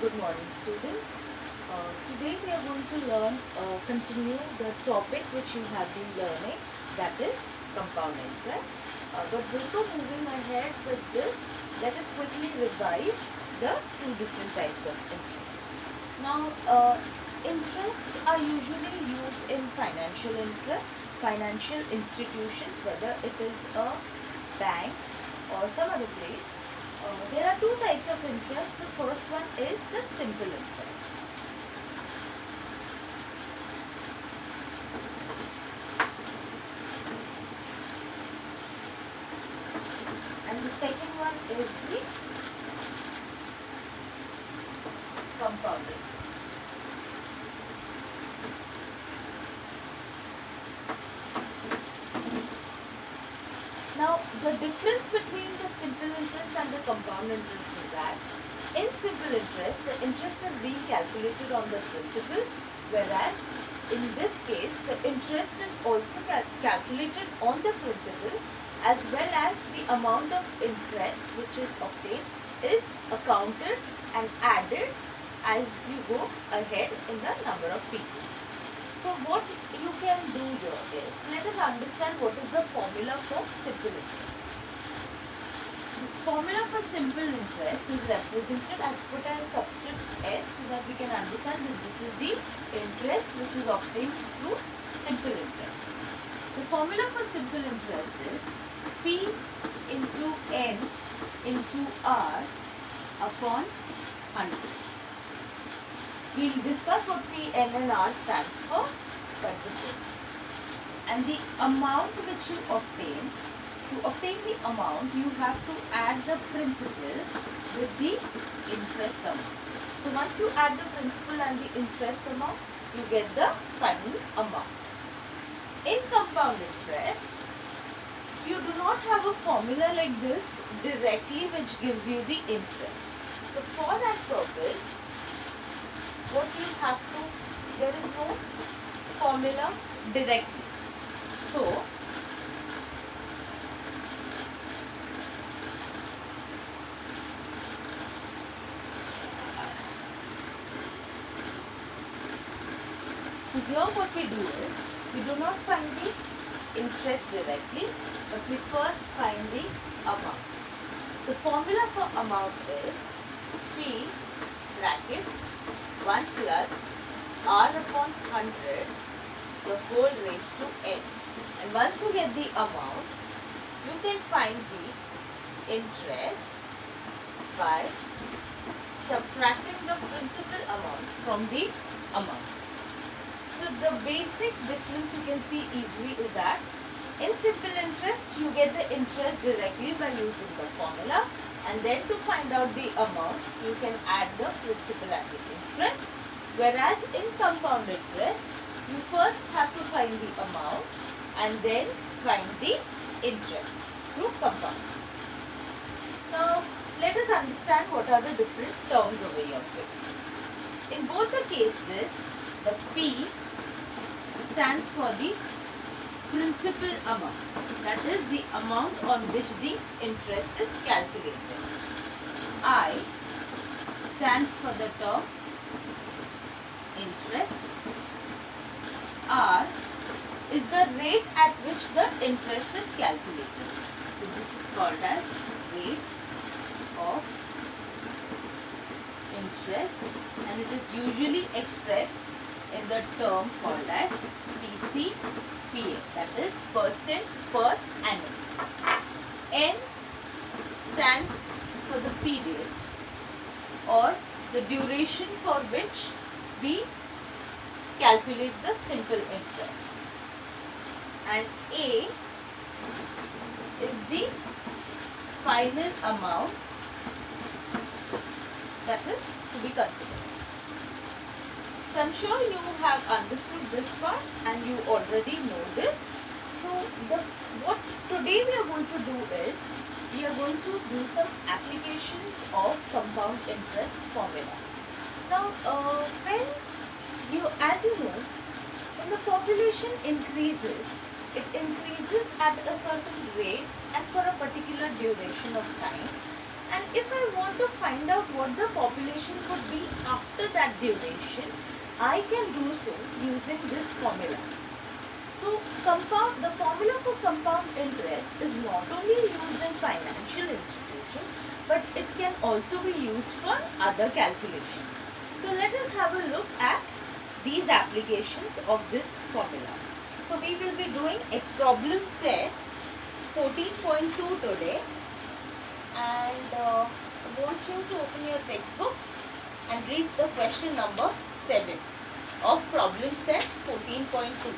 Good morning, students. Today we are going to continue the topic which you have been learning, that is compound interest. But before moving ahead with this, let us quickly revise the two different types of interest. Now, interests are usually used in financial institutions, whether it is a bank or some other place. There are two types of interest. The first one is the simple interest. And the second one is the compound interest. Now, the difference between the simple interest and the compound interest is that in simple interest, the interest is being calculated on the principal, whereas in this case, the interest is also calculated on the principal as well as the amount of interest which is obtained is accounted and added as you go ahead in the number of periods. So what you can do here is, let us understand what is the formula for simple interest. This formula for simple interest is represented, I have put a subscript S so that we can understand that this is the interest which is obtained through simple interest. The formula for simple interest is P into N into R upon 100. We will discuss what P, N and R stands for but before. And the amount which you obtain, to obtain the amount you have to add the principal with the interest amount. So once you add the principal and the interest amount, you get the final amount. In compound interest, you do not have a formula like this directly which gives you the interest. So for that purpose, what you have to, there is no formula directly. So, here what we do is, we do not find the interest directly, but we first find the amount. The formula for amount is P bracket 1 plus R upon 100 the whole raised to N. And once you get the amount, you can find the interest by subtracting the principal amount from the amount. So the basic difference you can see easily is that in simple interest, you get the interest directly by using the formula, and then to find out the amount, you can add the principal and the interest. Whereas in compound interest, you first have to find the amount and then find the interest through compound. Now, let us understand what are the different terms over here. In both the cases, the P stands for the principal amount, that is the amount on which the interest is calculated. I stands for the term interest. R is the rate at which the interest is calculated. So this is called as rate of interest, and it is usually expressed in the term called as PCPA, that is percent per annum. N stands for the period or the duration for which we calculate the simple interest, and A is the final amount that is to be considered. So I am sure you have understood this part and you already know this. So what today we are going to do is, we are going to do some applications of compound interest formula. Now as you know, when the population increases, it increases at a certain rate and for a particular duration of time. And if I want to find out what the population could be after that duration, I can do so using this formula. So the formula for compound interest is not only used in financial institutions, but it can also be used for other calculations. So let us have a look at these applications of this formula. So we will be doing a problem set 14.2 today, and I want you to open your textbooks and read the question number 7 of problem set 14.2.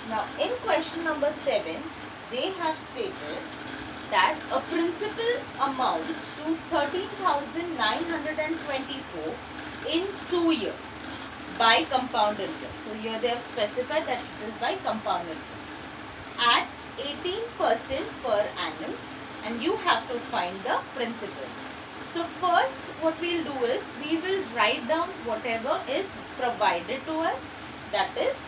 Now, in question number 7, they have stated that a principal amounts to 13,924 in 2 years by compound interest. So, here they have specified that it is by compound interest at 18% per annum, and you have to find the principal. So, first what we will do is we will write down whatever is provided to us, that is,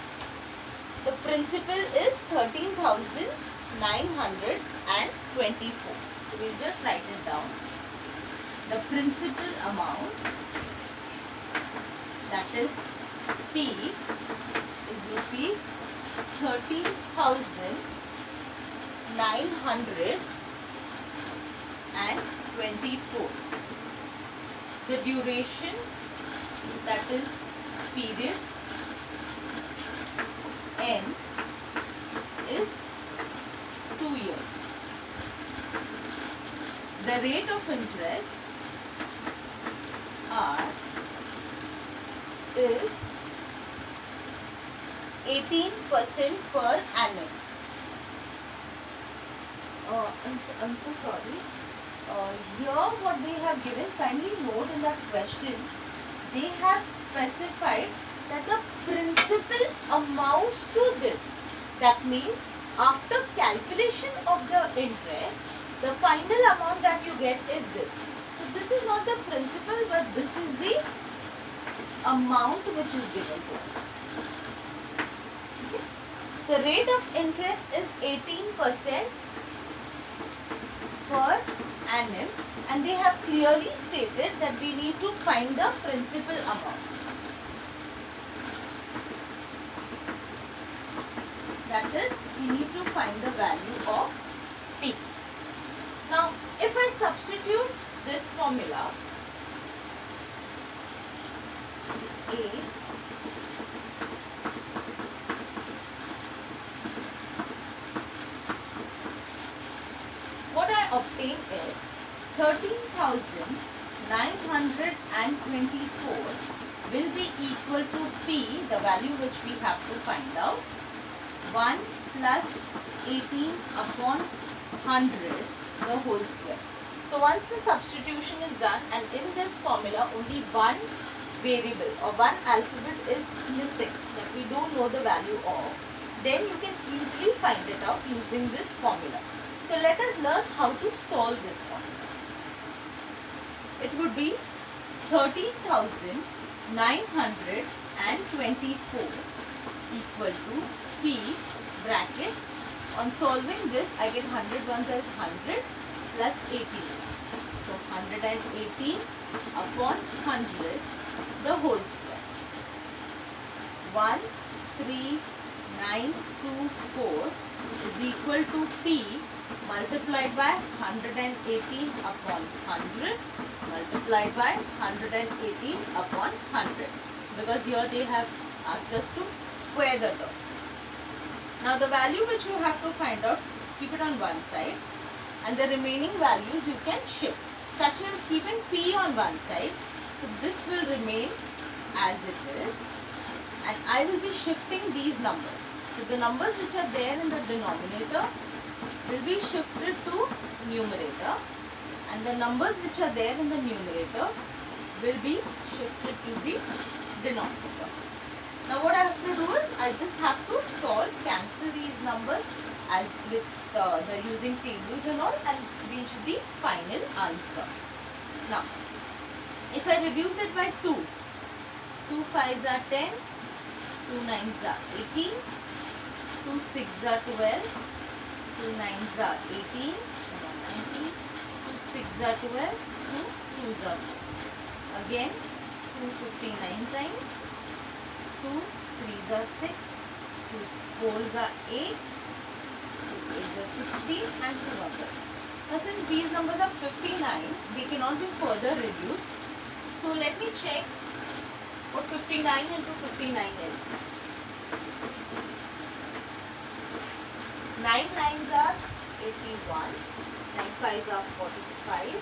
the principal is 13,924. So we'll just write it down. The principal amount, that is P, is rupees 13,924. The duration, that is period, N, is 2 years. The rate of interest, R, is 18% per annum. I'm so sorry. Here what they have given, kindly note in that question, they have specified that the principal amounts to this. That means after calculation of the interest, the final amount that you get is this. So this is not the principal, but this is the amount which is given to us. Okay. The rate of interest is 18% per annum, and they have clearly stated that we need to find the principal amount. That is, we need to find the value of P. Now, if I substitute this formula, A, what I obtain is 13,924 will be equal to P, the value which we have to find out, 1 plus 18 upon 100, the whole square. So once the substitution is done, and in this formula only one variable or one alphabet is missing that we don't know the value of, then you can easily find it out using this formula. So let us learn how to solve this formula. It would be 13,924 equal to P bracket. On solving this, I get 100 ones as 100 plus 18. So 118 upon 100, the whole square. 13,924 is equal to P multiplied by 118 upon 100 multiplied by 118 upon 100, because here they have asked us to square the term. Now the value which you have to find out, keep it on one side, and the remaining values you can shift. So actually I am keeping P on one side, so this will remain as it is, and I will be shifting these numbers. So the numbers which are there in the denominator will be shifted to numerator, and the numbers which are there in the numerator will be shifted to the denominator. Now what I have to do is I just have to solve, cancel these numbers as with the using tables and all, and reach the final answer. Now if I reduce it by 2, 2 5s are 10, 2 9s are 18, 2 6s are 12, 2 9s are 18, 19, 2 6s are 12, 2 2s are 4. Again 2 59 times, 2 3s are 6, 2 4s are 8, 2 8s are 16 and 2 are 12. Now since these numbers are 59, they cannot be further reduced. So let me check what 59 into 59 is. 9 9s are 81, 9 5s are 45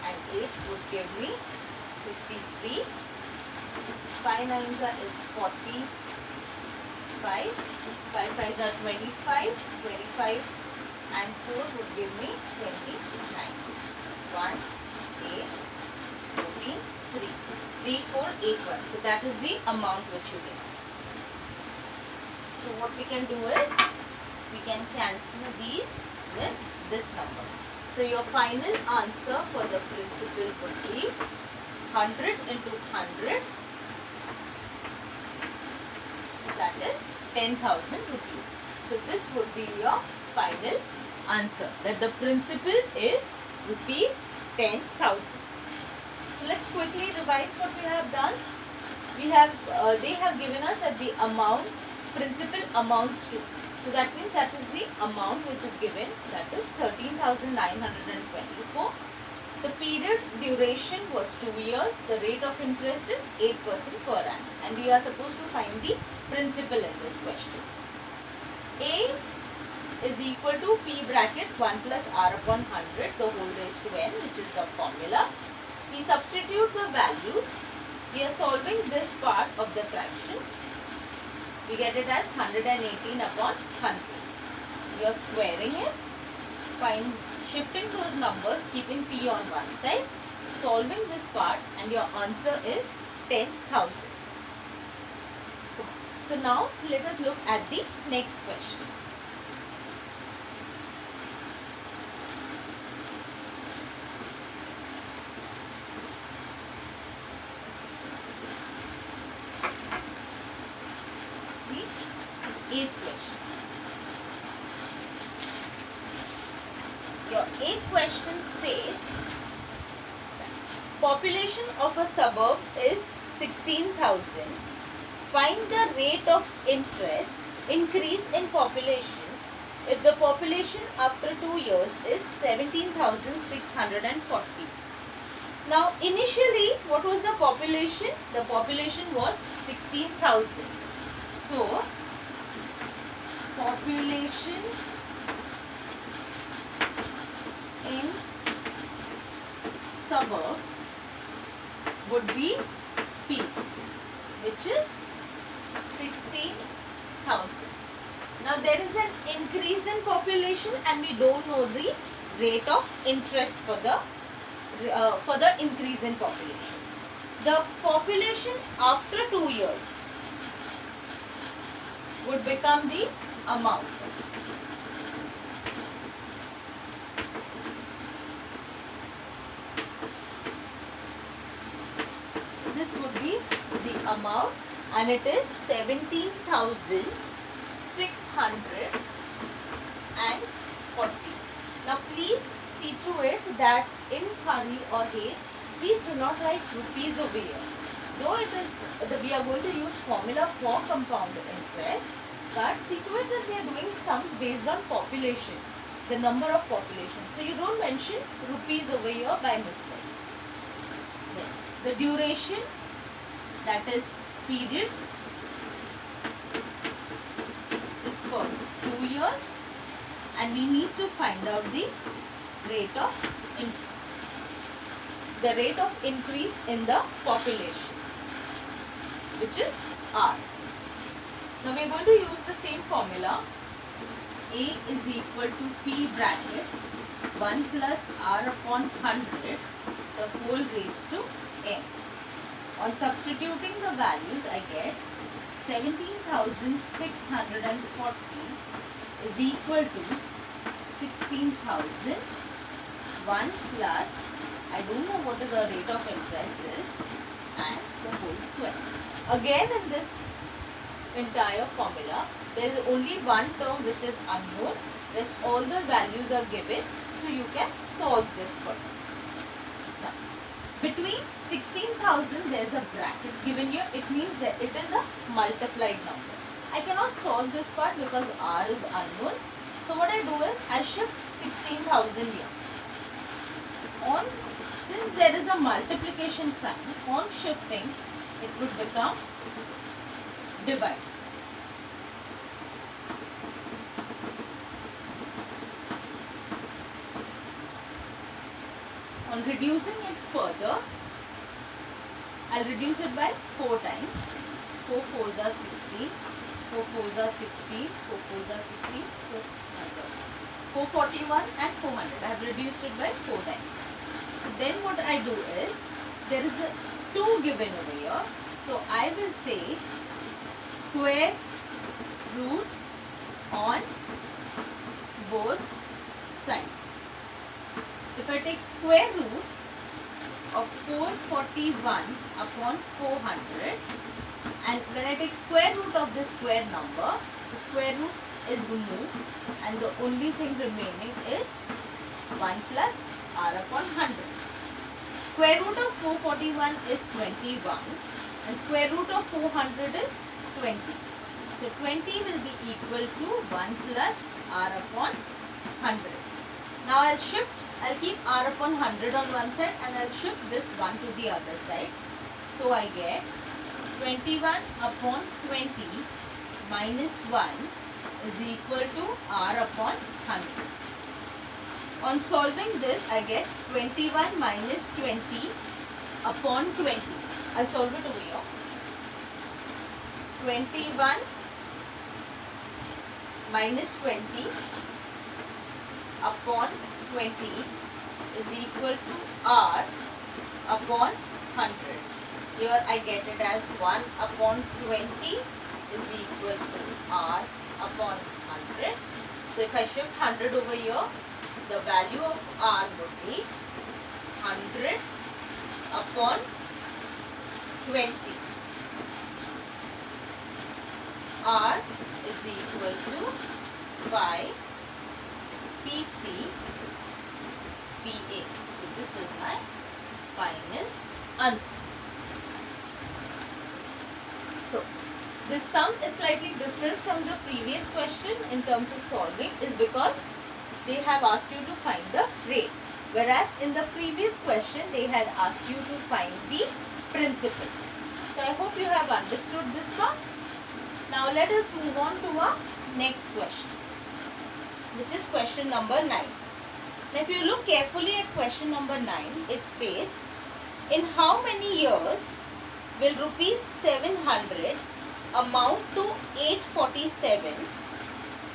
and 8 would give me 53. 5 9s is 45, 5 5s are 25, 25 and 4 would give me 29. 1, 8, 14, 3. 3, 4, 8, 1. So that is the amount which you get. So what we can do is, we can cancel these with this number. So your final answer for the principal would be 100 into 100. That is 10,000 rupees. So this would be your final answer, that the principal is rupees 10,000. So let's quickly revise what we have done. We have they have given us that the amount principal amounts to. So that means that is the amount which is given, that is 13,924. The period duration was 2 years. The rate of interest is 8% per annum, and we are supposed to find the principal in this question. A is equal to P bracket 1 plus R upon 100 the whole raised to n, which is the formula. We substitute the values. We are solving this part of the fraction. We get it as 118 upon 100. We are squaring it. Shifting those numbers, keeping P on one side, solving this part, and your answer is 10,000. So now let us look at the next question. Eighth question. Your eighth question states, population of a suburb is 16,000. Find the rate of increase in population if the population after 2 years is 17,640. Now initially what was the population? The population was 16,000. So population in suburb would be P, which is 16,000. Now there is an increase in population and we don't know the rate of interest for the increase in population. The population after 2 years would become the amount. This would be the amount, and it is 17,640. Now please see to it that in hurry or haste, please do not write rupees over here. Though it is we are going to use formula for compound interest, but see to it that we are doing sums based on population, the number of population. So you don't mention rupees over here by mistake. Then the duration, that is period, is for 2 years, and we need to find out the rate of interest, the rate of increase in the population, which is R. Now we are going to use the same formula. A is equal to P bracket 1 plus R upon 100 the whole raised to n. On substituting the values, I get 17,640 is equal to 16,001 plus, I don't know what the rate of interest is, and the whole square. Again, in this entire formula, there is only one term which is unknown. Rest all the values are given, so you can solve this further. Now, between 16,000 there is a bracket given here. It means that it is a multiplied number. I cannot solve this part because r is unknown. So what I do is I shift 16,000 here. Since there is a multiplication sign, on shifting it would become divide. On reducing it further, I'll reduce it by 4 times. 4 4s are 16, 4 4s are 16, 4 4s are 16, 441 and 400. I have reduced it by 4 times. So then what I do is, there is a 2 given over here. So I will take square root on both sides. If I take square root of 441 upon 400, and when I take square root of this square number, the square root is removed and the only thing remaining is 1 plus r upon 100. Square root of 441 is 21 and square root of 400 is 20. So 20 will be equal to 1 plus r upon 100. Now I'll keep r upon 100 on one side and I'll shift this 1 to the other side. So I get 21 upon 20 minus 1 is equal to r upon 100. On solving this, I get 21 minus 20 upon 20. I'll solve it over here. 21 minus 20 upon 20 is equal to r upon 100. Here I get it as 1 upon 20 is equal to r upon 100. So if I shift 100 over here, the value of r would be 100 upon 20. R is equal to 5 PC PA. So this is my final answer. So this sum is slightly different from the previous question in terms of solving, is because they have asked you to find the rate, whereas in the previous question they had asked you to find the principal. So I hope you have understood this part. Now let us move on to our next question, which is question number 9. Now if you look carefully at question number 9, it states, in how many years will rupees 700 amount to 847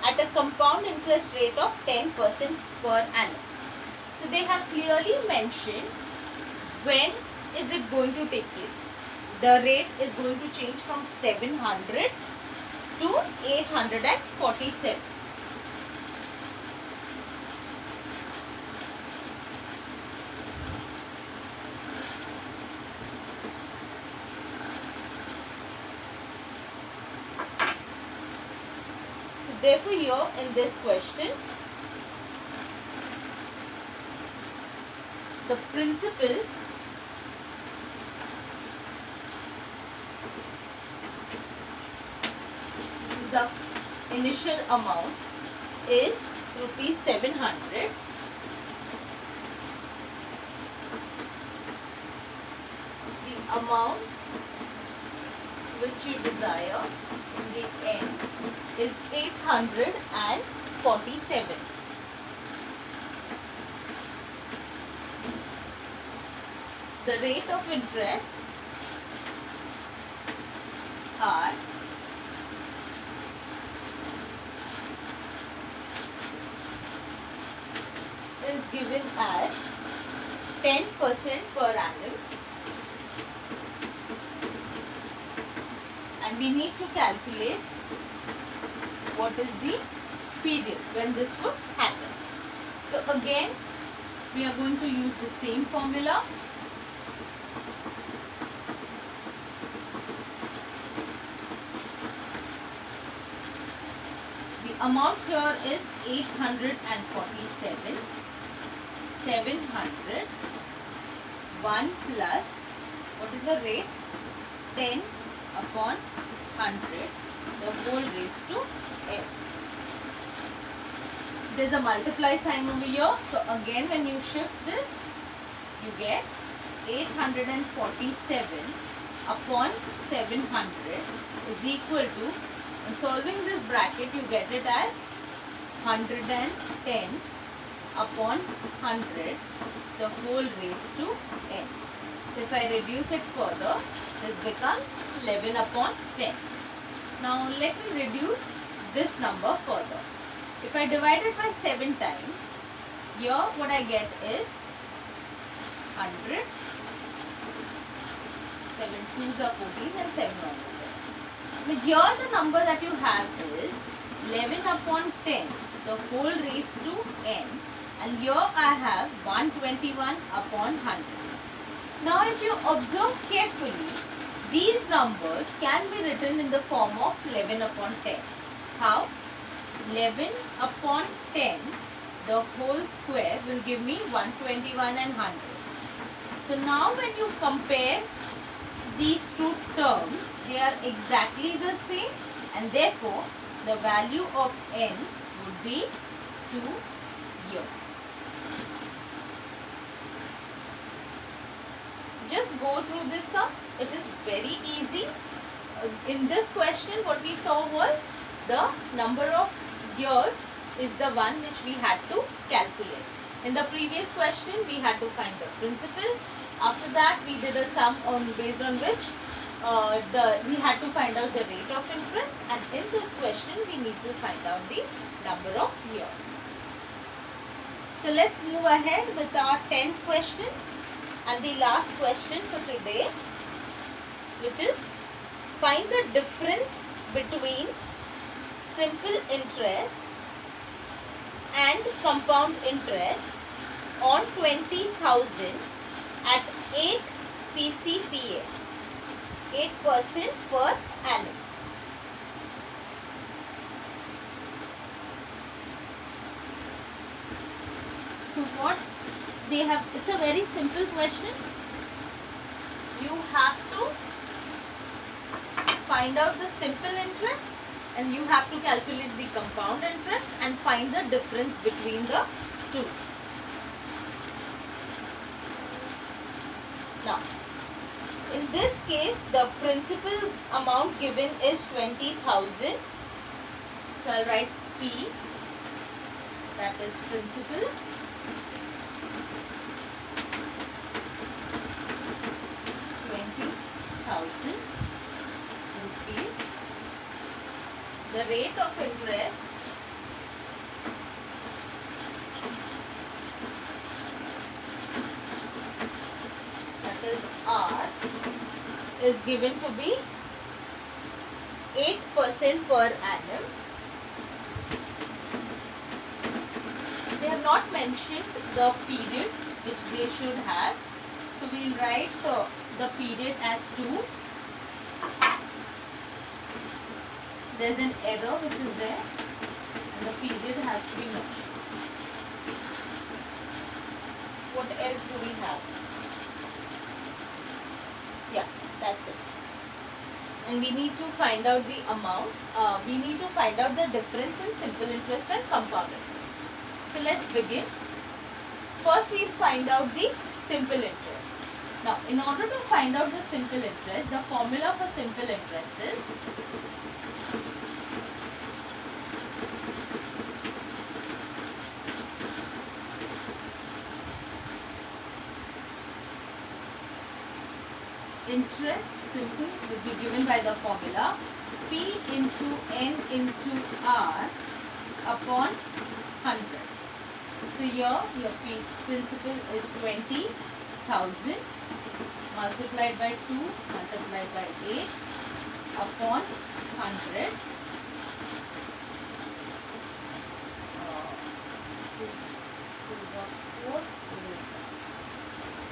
at a compound interest rate of 10% per annum. So they have clearly mentioned when is it going to take place. The rate is going to change from 700 to 847. Therefore, here in this question, the principal which is the initial amount is rupees 700. The amount which you desire in the end is 847. The rate of interest R is given as 10% per annum and we need to calculate what is the period when this would happen. So again, we are going to use the same formula. The amount here is 847, 700, 1 plus, what is the rate? 10 upon 100, the whole raised to n. There is a multiply sign over here. So again, when you shift this, you get 847 upon 700 is equal to, in solving this bracket, you get it as 110 upon 100, the whole raised to n. So if I reduce it further, this becomes 11 upon 10. Now let me reduce this number further. If I divide it by 7 times, here what I get is 100, 7 2s are 14 and 7 1 is 7. But here the number that you have is 11 upon 10, the whole raised to n, and here I have 121 upon 100. Now if you observe carefully, these numbers can be written in the form of 11 upon 10. How? 11 upon 10, the whole square will give me 121 and 100. So now when you compare these two terms, they are exactly the same, and therefore the value of n would be 2 years. So just go through this sum. It is very easy. In this question, what we saw was the number of years is the one which we had to calculate. In the previous question, we had to find the principal. After that, we did a sum based on which we had to find out the rate of interest, and in this question, we need to find out the number of years. So let's move ahead with our 10th question and the last question for today, which is find the difference between simple interest and compound interest on 20,000 at 8 PCPA, 8% per annum. So what they have, it's a very simple question. You have to find out the simple interest and you have to calculate the compound interest and find the difference between the two. Now, in this case, the principal amount given is 20,000. So I'll write P, that is principal. 20,000 rupees. The rate of interest is R is given to be 8% per annum. They have not mentioned the period which they should have. So we will write the period as 2. There is an error which is there and the period has to be mentioned. What else do we have? Yeah, that's it. And we need to find out the amount. We need to find out the difference in simple interest and compound interest. So let's begin. First we will find out the simple interest. Now in order to find out the simple interest, the formula for simple interest is interest simple will be given by the formula P into N into R upon 100. So here your principal is 20,000 multiplied by 2 multiplied by 8 upon 100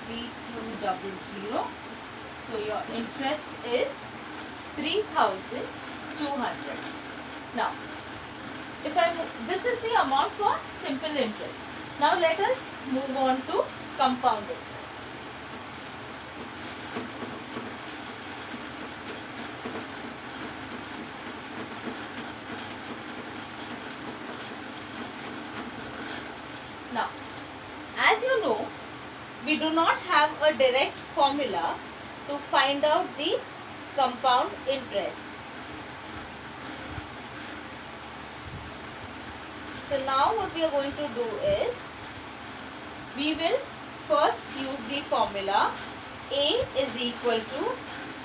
3200. So your interest is 3200. Now, this is the amount for simple interest. Now let us move on to compound interest. Now, as you know, we do not have a direct formula to find out the compound interest. So now what we are going to do is, we will first use the formula A is equal to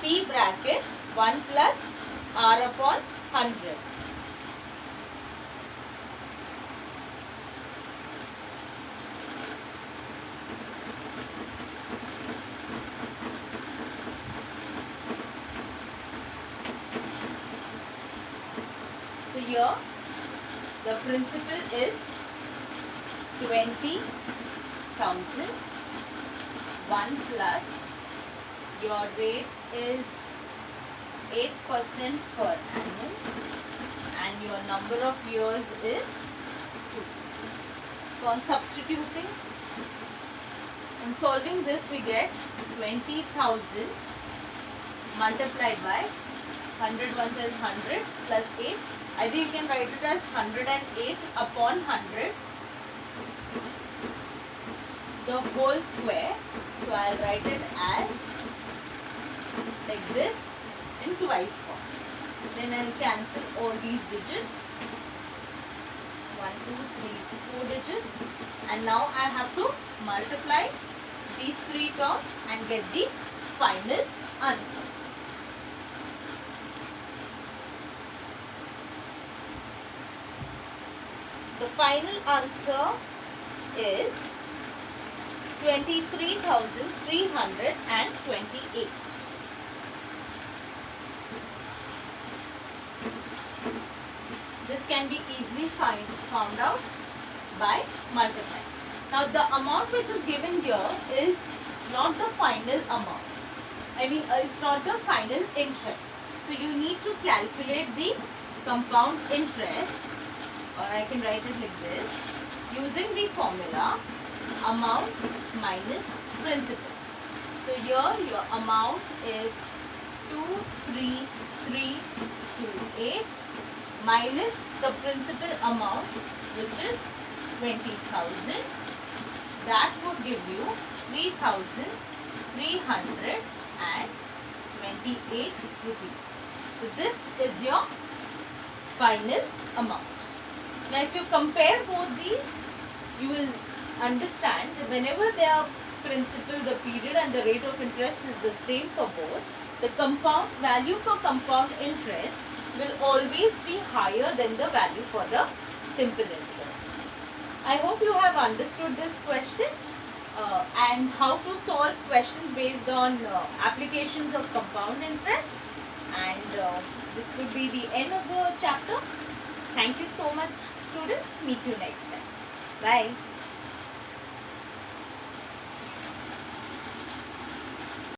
P bracket 1 plus R upon 100. So here the principal is 20,000. 1 plus your rate is 8% per annum and your number of years is 2. So on substituting and solving this, we get 20,000 multiplied by 100 once is 100 plus 8. Either you can write it as 108 upon 100 the whole square. So I'll write it as like this in twice form. Then I'll cancel all these digits. 1, 2, 3, 4 digits. And now I have to multiply these 3 terms and get the final answer. The final answer is 23,328. This can be easily found out by multiplying. Now the amount which is given here is not the final amount. It's not the final interest. So you need to calculate the compound interest, or I can write it like this, using the formula amount minus principal. So here your amount is 23328 minus the principal amount, which is 20,000. That would give you 3,328 rupees. So this is your final amount. Now if you compare both these, you will understand that whenever their principal, the period and the rate of interest is the same for both, the compound value for compound interest will always be higher than the value for the simple interest. I hope you have understood this question and how to solve questions based on applications of compound interest, and this would be the end of the chapter. Thank you so much, students. Meet you next time. Bye.